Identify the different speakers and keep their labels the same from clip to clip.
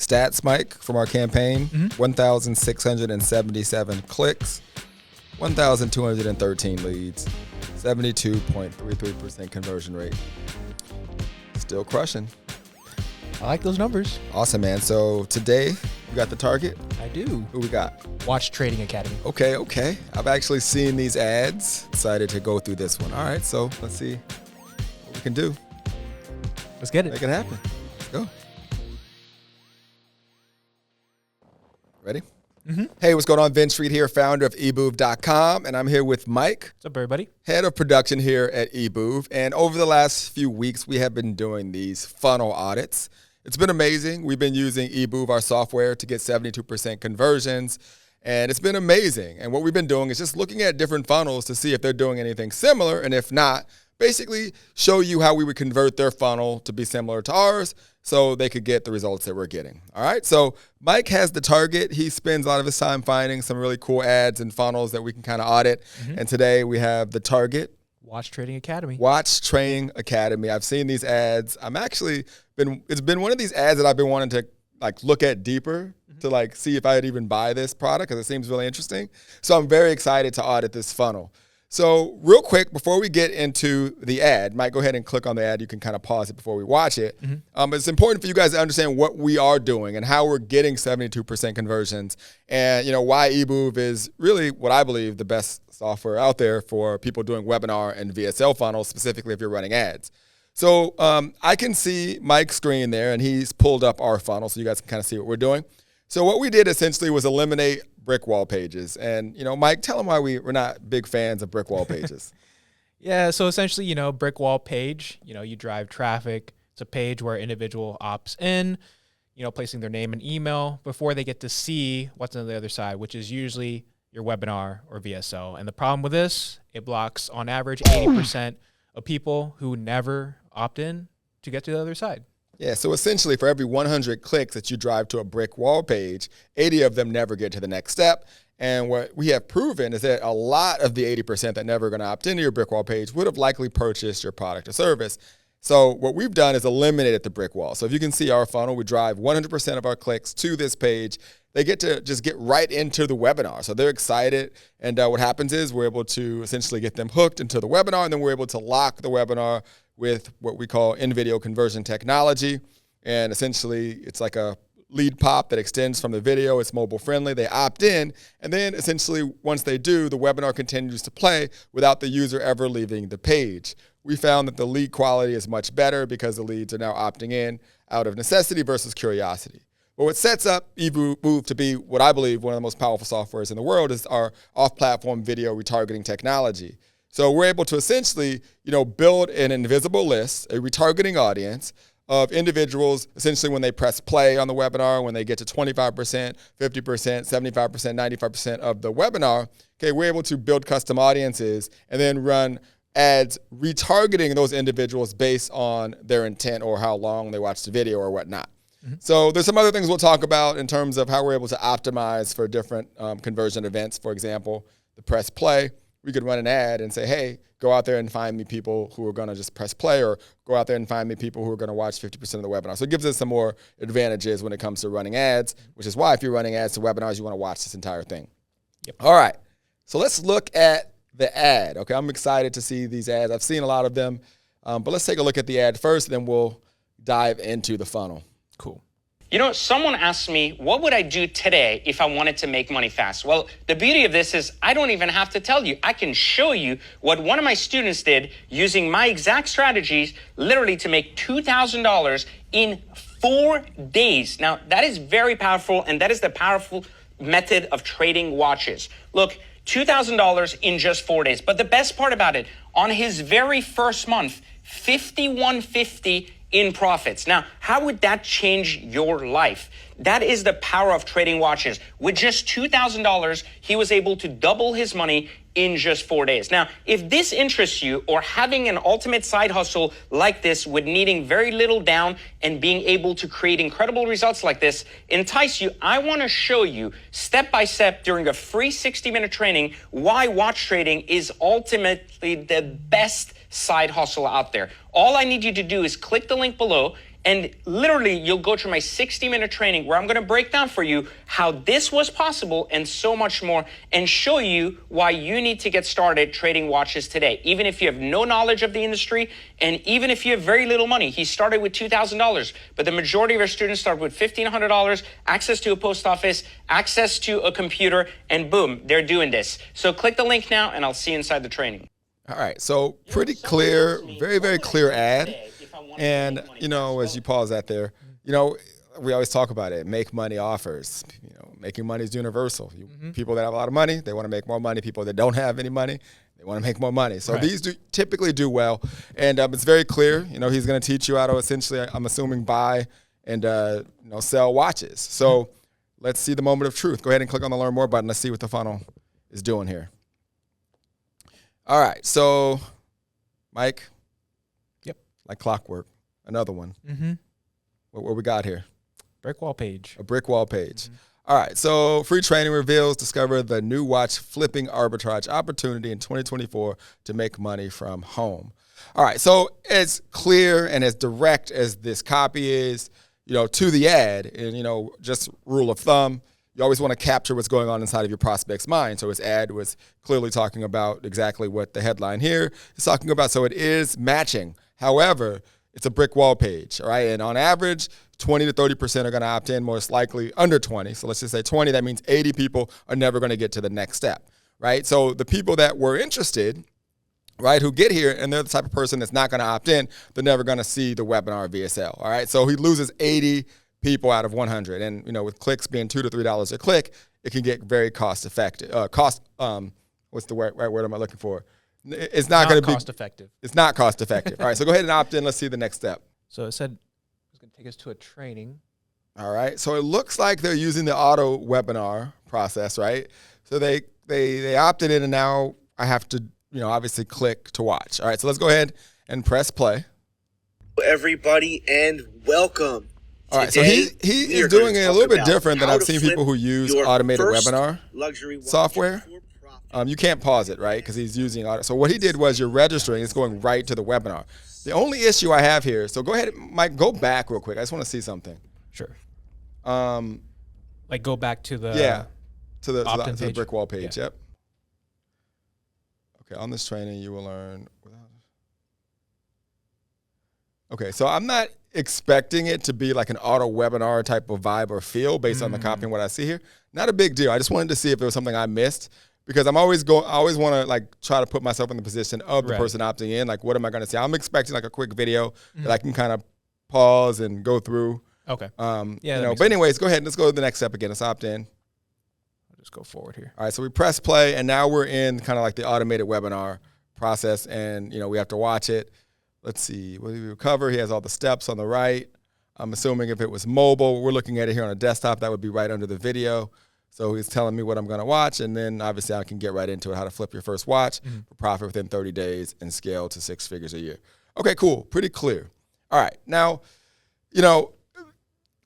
Speaker 1: stats, Mike, from our campaign. 1,677 clicks, 1,213 leads, 72.33% conversion rate. Still crushing.
Speaker 2: I like those numbers.
Speaker 1: Awesome, man. So today, you got the target?
Speaker 2: I do.
Speaker 1: Who we got?
Speaker 2: Watch Trading Academy.
Speaker 1: Okay. I've actually seen these ads. Excited to go through this one. All right, so let's see what we can do.
Speaker 2: Let's get it.
Speaker 1: Make it happen. Let's go. Ready? Hey, what's going on? Vince Street here, founder of EBOOV.com, and I'm here with Mike.
Speaker 2: What's up, everybody?
Speaker 1: Head of production here at EBOOV. And over the last few weeks, we have been doing these funnel audits. It's been amazing. We've been using EBOOV, our software, to get 72% conversions, and it's been amazing. And what we've been doing is just looking at different funnels to see if they're doing anything similar, and if not, basically show you how we would convert their funnel to be similar to ours so they could get the results that we're getting. All right, so Mike has the target. He spends a lot of his time finding some really cool ads and funnels that we can kind of audit. And today we have the target.
Speaker 2: Watch Trading Academy.
Speaker 1: Watch Trading Academy. I've seen these ads. It's been one of these ads that I've been wanting to look at deeper to see if I'd even buy this product because it seems really interesting. So I'm very excited to audit this funnel. So real quick, before we get into the ad, Mike, go ahead and click on the ad. You can kind of pause it before we watch it. It's important for you guys to understand what we are doing and how we're getting 72% conversions and why EBOOV is really what I believe the best software out there for people doing webinar and VSL funnels, specifically if you're running ads. So I can see Mike's screen there, and he's pulled up our funnel so you guys can kind of see what we're doing. So what we did essentially was eliminate brick wall pages. And, Mike, tell them why we're not big fans of brick wall pages.
Speaker 2: Yeah, so essentially, brick wall page, you drive traffic. It's a page where an individual opts in, placing their name and email before they get to see what's on the other side, which is usually your webinar or VSO. And the problem with this, it blocks on average 80% of people who never opt in to get to the other side.
Speaker 1: Yeah, so essentially for every 100 clicks that you drive to a brick wall page, 80 of them never get to the next step. And what we have proven is that a lot of the 80% that never are going to opt into your brick wall page would have likely purchased your product or service. So what we've done is eliminated the brick wall. So if you can see our funnel, we drive 100% of our clicks to this page. They get to just get right into the webinar. So they're excited. And what happens is we're able to essentially get them hooked into the webinar, and then we're able to lock the webinar with what we call in-video conversion technology. And essentially, it's like a lead pop that extends from the video. It's mobile friendly. They opt in. And then essentially, once they do, the webinar continues to play without the user ever leaving the page. We found that the lead quality is much better because the leads are now opting in out of necessity versus curiosity. But what sets up EBOOV to be what I believe one of the most powerful softwares in the world is our off-platform video retargeting technology. So we're able to essentially, build an invisible list, a retargeting audience of individuals, essentially when they press play on the webinar, when they get to 25%, 50%, 75%, 95% of the webinar, we're able to build custom audiences and then run ads retargeting those individuals based on their intent or how long they watched the video or whatnot. So there's some other things we'll talk about in terms of how we're able to optimize for different conversion events. For example, the press play. We could run an ad and say, hey, go out there and find me people who are going to just press play, or go out there and find me people who are going to watch 50% of the webinar. So it gives us some more advantages when it comes to running ads, which is why if you're running ads to webinars, you want to watch this entire thing.
Speaker 2: Yep.
Speaker 1: All right. So let's look at the ad. Okay, I'm excited to see these ads. I've seen a lot of them, but let's take a look at the ad first, and then we'll dive into the funnel.
Speaker 2: Cool.
Speaker 3: Someone asked me, what would I do today if I wanted to make money fast? Well, the beauty of this is I don't even have to tell you. I can show you what one of my students did using my exact strategies, literally to make $2,000 in 4 days. Now, that is very powerful, and that is the powerful method of trading watches. Look, $2,000 in just 4 days. But the best part about it, on his very first month, $5,150 in profits. Now, how would that change your life? That is the power of trading watches. With just $2,000, he was able to double his money in just 4 days. Now, if this interests you, or having an ultimate side hustle like this with needing very little down and being able to create incredible results like this entice you, I want to show you step by step during a free 60-minute training why watch trading is ultimately the best side hustle out there. All I need you to do is click the link below And literally, you'll go through my 60-minute training where I'm going to break down for you how this was possible and so much more, and show you why you need to get started trading watches today. Even if you have no knowledge of the industry, and even if you have very little money. He started with $2,000, but the majority of our students start with $1,500, access to a post office, access to a computer, and boom, they're doing this. So click the link now, and I'll see you inside the training.
Speaker 1: All right, so pretty clear, very, very clear ad. And, you know, as you pause that there, you know, we always talk about it, make money offers. You know, making money is universal. People that have a lot of money, they want to make more money. People that don't have any money, they want to make more money. So these typically do well. And it's very clear, you know, he's going to teach you how to essentially, I'm assuming, buy and, you know, sell watches. So let's see the moment of truth. Go ahead and click on the Learn More button. Let's see what the funnel is doing here. All right, so Mike. Like clockwork, another one. What we got here?
Speaker 2: Brick wall page.
Speaker 1: A brick wall page. All right, so free training reveals, discover the new watch flipping arbitrage opportunity in 2024 to make money from home. All right, so as clear and as direct as this copy is, you know, to the ad, and, you know, just rule of thumb, you always want to capture what's going on inside of your prospect's mind. So his ad was clearly talking about exactly what the headline here is talking about. So it is matching. However, it's a brick wall page, all right? And on average, 20 to 30% are going to opt in, most likely under 20. So let's just say 20, that means 80 people are never going to get to the next step, right? So the people that were interested, right, who get here, and they're the type of person that's not going to opt in, they're never going to see the webinar VSL, all right? So he loses 80 people out of 100. And, you know, with clicks being $2 to $3 a click, it can get very cost effective. What's the right word am I looking for? It's not going to be
Speaker 2: cost effective.
Speaker 1: It's not cost effective. All right, so go ahead and opt in. Let's see the next step.
Speaker 2: So it said it was going to take us to a training.
Speaker 1: All right, so it looks like they're using the auto webinar process, right? So they opted in, and now I have to, you know, obviously click to watch. All right, so let's go ahead and press play.
Speaker 4: Everybody, and welcome.
Speaker 1: All right, so he is doing it a little bit different than I've seen people who use automated webinar software. You can't pause it, right, because he's using auto. So what he did was you're registering. It's going right to the webinar. The only issue I have here, so go ahead, Mike, go back real quick. I just want to see something.
Speaker 2: Sure. Like go back to the
Speaker 1: to the brick wall page.
Speaker 2: Yeah.
Speaker 1: Yep. Okay, on this training you will learn. Okay, so I'm not expecting it to be like an auto webinar type of vibe or feel based on the copy and what I see here. Not a big deal. I just wanted to see if there was something I missed, because I always want to like try to put myself in the position of the person opting in. Like, what am I going to see? I'm expecting like a quick video that I can kind of pause and go through.
Speaker 2: Okay.
Speaker 1: You know, but anyways, go ahead and let's go to the next step again. Let's opt in.
Speaker 2: I'll just go forward here.
Speaker 1: All right, so we press play, and now we're in kind of like the automated webinar process, and, you know, we have to watch it. Let's see, what did we cover? He has all the steps on the right. I'm assuming if it was mobile, we're looking at it here on a desktop, that would be right under the video. So he's telling me what I'm going to watch, and then obviously I can get right into it, how to flip your first watch for profit within 30 days and scale to 6 figures a year. Okay, cool, pretty clear. All right, now, you know,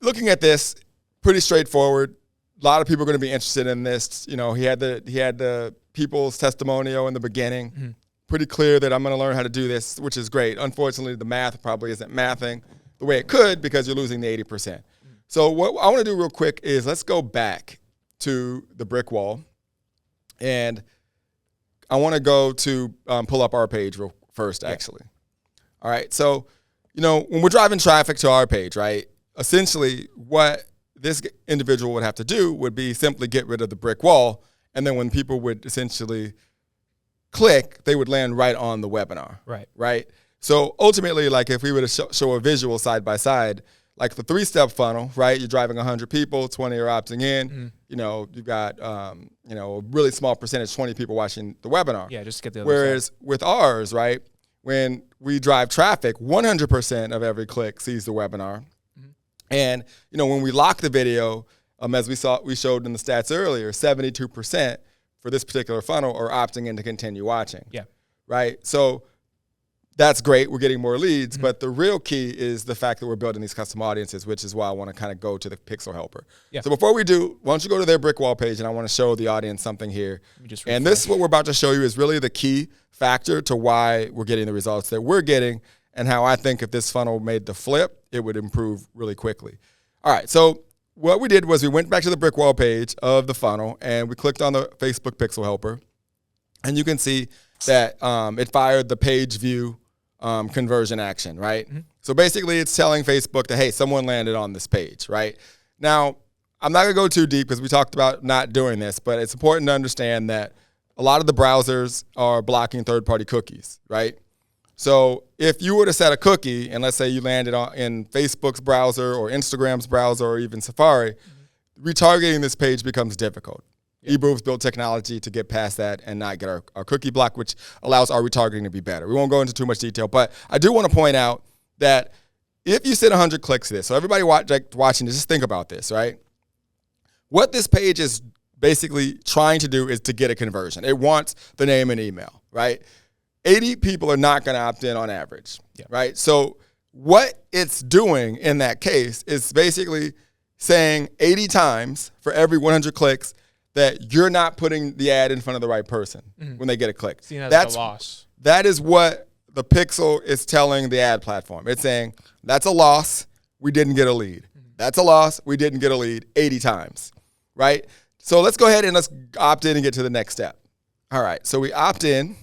Speaker 1: looking at this, pretty straightforward. A lot of people are going to be interested in this. You know, he had the people's testimonial in the beginning. Pretty clear that I'm going to learn how to do this, which is great. Unfortunately, the math probably isn't mathing the way it could because you're losing the 80%. So what I want to do real quick is let's go back to the brick wall, and I want to go to pull up our page real first, actually. All right, so, you know, when we're driving traffic to our page, right, essentially what this individual would have to do would be simply get rid of the brick wall, and then when people would essentially click, they would land right on the webinar. Right. So ultimately, like if we were to show a visual side by side, like the 3-step funnel, right? You're driving 100 people, 20 are opting in. You know, you've got, you know, a really small percentage, 20 people watching the webinar.
Speaker 2: Yeah, just get the other
Speaker 1: Whereas
Speaker 2: side.
Speaker 1: with ours, right, when we drive traffic, 100% of every click sees the webinar. And, you know, when we lock the video, as we showed in the stats earlier, 72% for this particular funnel are opting in to continue watching.
Speaker 2: Yeah.
Speaker 1: Right? So that's great. We're getting more leads. But the real key is the fact that we're building these custom audiences, which is why I want to kind of go to the Pixel Helper.
Speaker 2: Yeah.
Speaker 1: So before we do, why don't you go to their brick wall page, and I want to show the audience something here. And this, what we're about to show you, is really the key factor to why we're getting the results that we're getting. and how I think if this funnel made the flip, it would improve really quickly. All right, so what we did was we went back to the brick wall page of the funnel, and we clicked on the Facebook Pixel Helper, and you can see that it fired the page view conversion action, right? Mm-hmm. So basically it's telling Facebook that, hey, someone landed on this page, right? Now, I'm not going to go too deep because we talked about not doing this, but it's important to understand that a lot of the browsers are blocking third-party cookies, right? So if you were to set a cookie, and let's say you landed in Facebook's browser or Instagram's browser or even Safari, retargeting this page becomes difficult. EBOOV's built technology to get past that and not get our cookie block, which allows our retargeting to be better. We won't go into too much detail, but I do want to point out that if you send 100 clicks to this, so everybody watching this, just think about this, right? What this page is basically trying to do is to get a conversion. It wants the name and email, right? 80 people are not going to opt in on average, right? So what it's doing in that case is basically saying 80 times for every 100 clicks that you're not putting the ad in front of the right person when they get a click.
Speaker 2: That's a loss.
Speaker 1: That is what the Pixel is telling the ad platform. It's saying, that's a loss, we didn't get a lead. That's a loss, we didn't get a lead 80 times, right? So let's go ahead and let's opt in and get to the next step. All right, so we opt in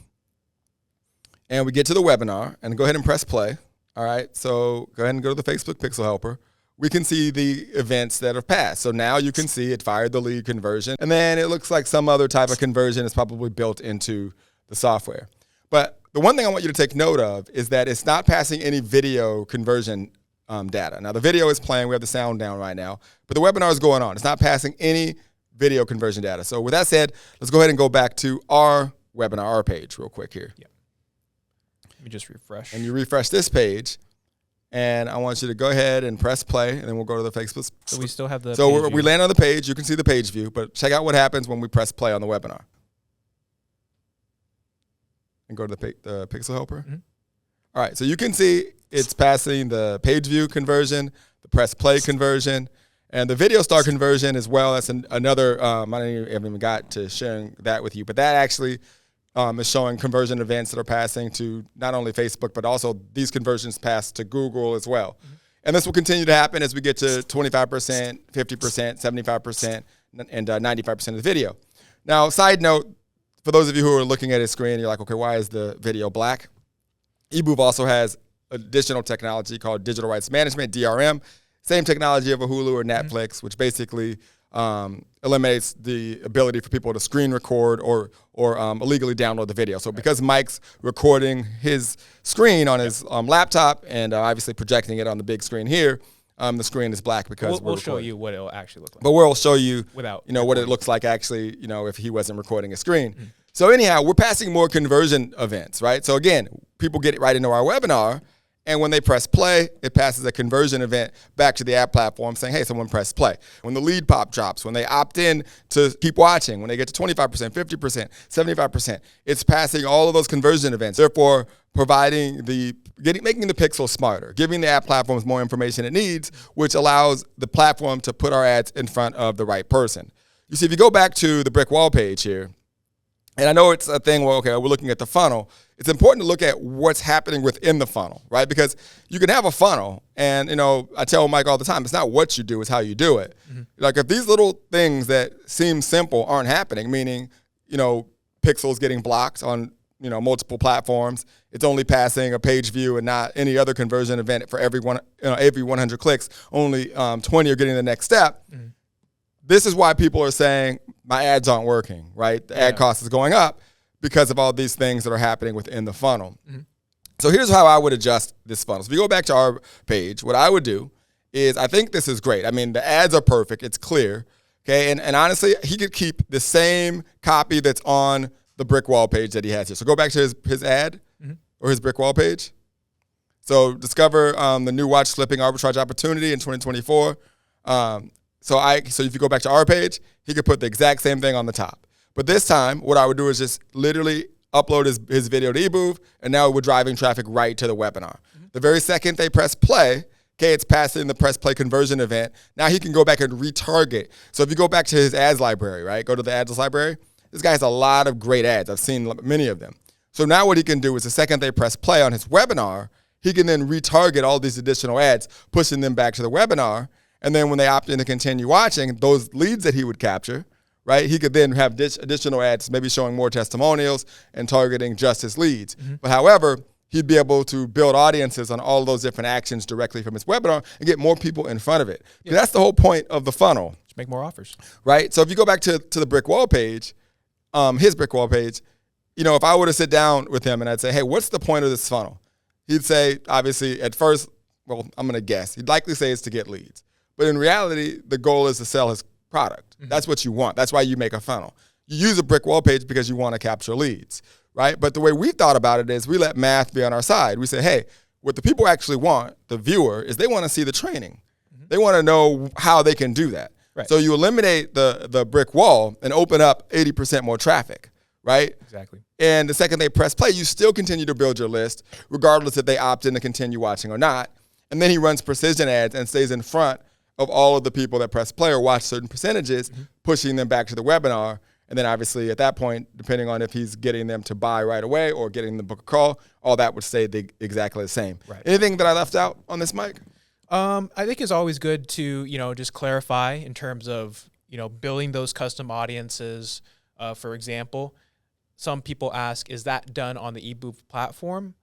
Speaker 1: and we get to the webinar and go ahead and press play. All right, so go ahead and go to the Facebook Pixel Helper. We can see the events that have passed. So now you can see it fired the lead conversion, and then it looks like some other type of conversion is probably built into the software. But the one thing I want you to take note of is that it's not passing any video conversion data. Now the video is playing, we have the sound down right now, but the webinar is going on. It's not passing any video conversion data. So with that said, let's go ahead and go back to our webinar, our page real quick here.
Speaker 2: Yeah. Let me just refresh.
Speaker 1: And you refresh this page. And I want you to go ahead and press play, and then we'll go to the Facebook.
Speaker 2: So we still have the
Speaker 1: So we land on the page. You can see the page view, but check out what happens when we press play on the webinar. And go to the Pixel Helper. Mm-hmm. All right, so you can see it's passing the page view conversion, the press play conversion, and the video star conversion as well. That's another, I haven't even got to sharing that with you, but that actually is showing conversion events that are passing to not only Facebook, but also these conversions pass to Google as well. Mm-hmm. And this will continue to happen as we get to 25%, 50%, 75%, and 95% of the video. Now, side note, for those of you who are looking at a screen, you're like, okay, why is the video black? EBOOV also has additional technology called digital rights management, DRM, same technology of a Hulu or Netflix, which basically eliminates the ability for people to screen record or illegally download the video. So because Mike's recording his screen on his laptop and obviously projecting it on the big screen here, the screen is black because
Speaker 2: we'll show you what it'll actually look like.
Speaker 1: But we'll show you
Speaker 2: without
Speaker 1: what it looks like actually, if he wasn't recording a screen. Mm-hmm. So anyhow, we're passing more conversion events, right? So again, people get right into our webinar, and when they press play, it passes a conversion event back to the app platform saying, hey, someone pressed play. When the lead pop drops, when they opt in to keep watching, when they get to 25%, 50%, 75%, it's passing all of those conversion events, therefore making the pixel smarter, giving the app platforms more information it needs, which allows the platform to put our ads in front of the right person. You see, if you go back to the brick wall page here, and I know it's a thing where, okay, we're looking at the funnel. It's important to look at what's happening within the funnel, right? Because you can have a funnel, and, I tell Mike all the time, it's not what you do, it's how you do it. Mm-hmm. Like if these little things that seem simple aren't happening, meaning, pixels getting blocked on, multiple platforms, it's only passing a page view and not any other conversion event for every 100 clicks, only 20 are getting the next step. Mm-hmm. This is why people are saying my ads aren't working, right? The ad cost is going up because of all these things that are happening within the funnel. Mm-hmm. So here's how I would adjust this funnel. So if you go back to our page, what I would do is I think this is great. I mean, the ads are perfect. It's clear. Okay, and honestly, he could keep the same copy that's on the brick wall page that he has here. So go back to his ad or his brick wall page. So discover the new watch flipping arbitrage opportunity in 2024. So if you go back to our page, he could put the exact same thing on the top. But this time, what I would do is just literally upload his video to EBOOV, and now we're driving traffic right to the webinar. Mm-hmm. The very second they press play, okay, it's passing the press play conversion event. Now he can go back and retarget. So if you go back to his ads library, right, go to the ads library, this guy has a lot of great ads. I've seen many of them. So now what he can do is the second they press play on his webinar, he can then retarget all these additional ads, pushing them back to the webinar. And then when they opt in to continue watching, those leads that he would capture, right, he could then have additional ads, maybe showing more testimonials and targeting just his leads. But however, he'd be able to build audiences on all those different actions directly from his webinar and get more people in front of it. Yeah. That's the whole point of the funnel.
Speaker 2: Just make more offers.
Speaker 1: Right? So if you go back to the brick wall page, his brick wall page, you know, if I were to sit down with him and I'd say, hey, what's the point of this funnel? He'd say, obviously, at first, well, I'm going to guess. He'd likely say it's to get leads. But in reality, the goal is to sell his product. That's what you want. That's why you make a funnel. You use a brick wall page because you want to capture leads, right? But the way we thought about it is we let math be on our side. We say, hey, what the people actually want, the viewer, is they want to see the training. They want to know how they can do that. Right. So you eliminate the brick wall and open up 80% more traffic, right?
Speaker 2: Exactly.
Speaker 1: And the second they press play, you still continue to build your list, regardless if they opt in to continue watching or not. And then he runs precision ads and stays in front of all of the people that press play or watch certain percentages, pushing them back to the webinar. And then obviously at that point, depending on if he's getting them to buy right away or getting them to book a call, all that would stay exactly the same. Right. Anything that I left out on this, Mike?
Speaker 2: I think it's always good to, you know, just clarify in terms of, you know, building those custom audiences. For example, some people ask, is that done on the eBOOV platform?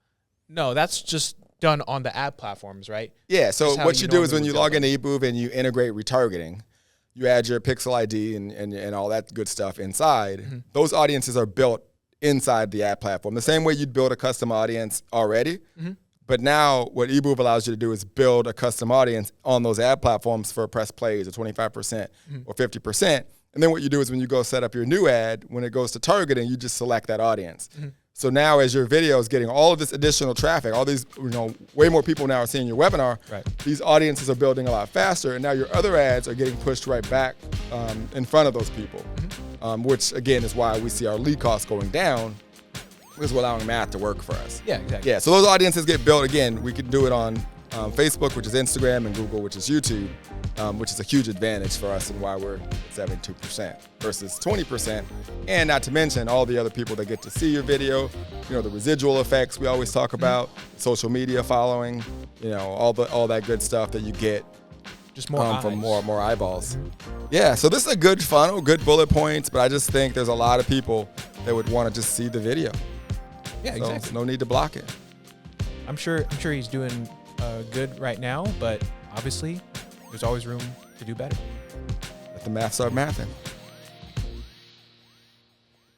Speaker 2: No, that's just done on the ad platforms, right?
Speaker 1: Yeah, so what you do is when you log into eBOOV and you integrate retargeting, you add your pixel ID and all that good stuff inside. Those audiences are built inside the ad platform, the same way you'd build a custom audience already. But now what eBOOV allows you to do is build a custom audience on those ad platforms for press plays of 25% or 50%. And then what you do is when you go set up your new ad, when it goes to targeting, you just select that audience. So now as your video is getting all of this additional traffic, all these, you know, way more people now are seeing your webinar, these audiences are building a lot faster, and now your other ads are getting pushed right back in front of those people, which again is why we see our lead costs going down, because we're allowing math to work for us.
Speaker 2: Yeah, exactly.
Speaker 1: Yeah, so those audiences get built, again, we can do it on Facebook, which is Instagram, and Google, which is YouTube, which is a huge advantage for us and why we're 72% versus 20%. And not to mention all the other people that get to see your video, you know, the residual effects we always talk about, social media following, you know, all that good stuff that you get
Speaker 2: just more
Speaker 1: from more eyeballs. Yeah, so this is a good funnel, good bullet points, but I just think there's a lot of people that would want to just see the video.
Speaker 2: Yeah,
Speaker 1: so
Speaker 2: exactly.
Speaker 1: No need to block it.
Speaker 2: I'm sure he's doing good right now, but obviously there's always room to do better.
Speaker 1: Let the math start mathing.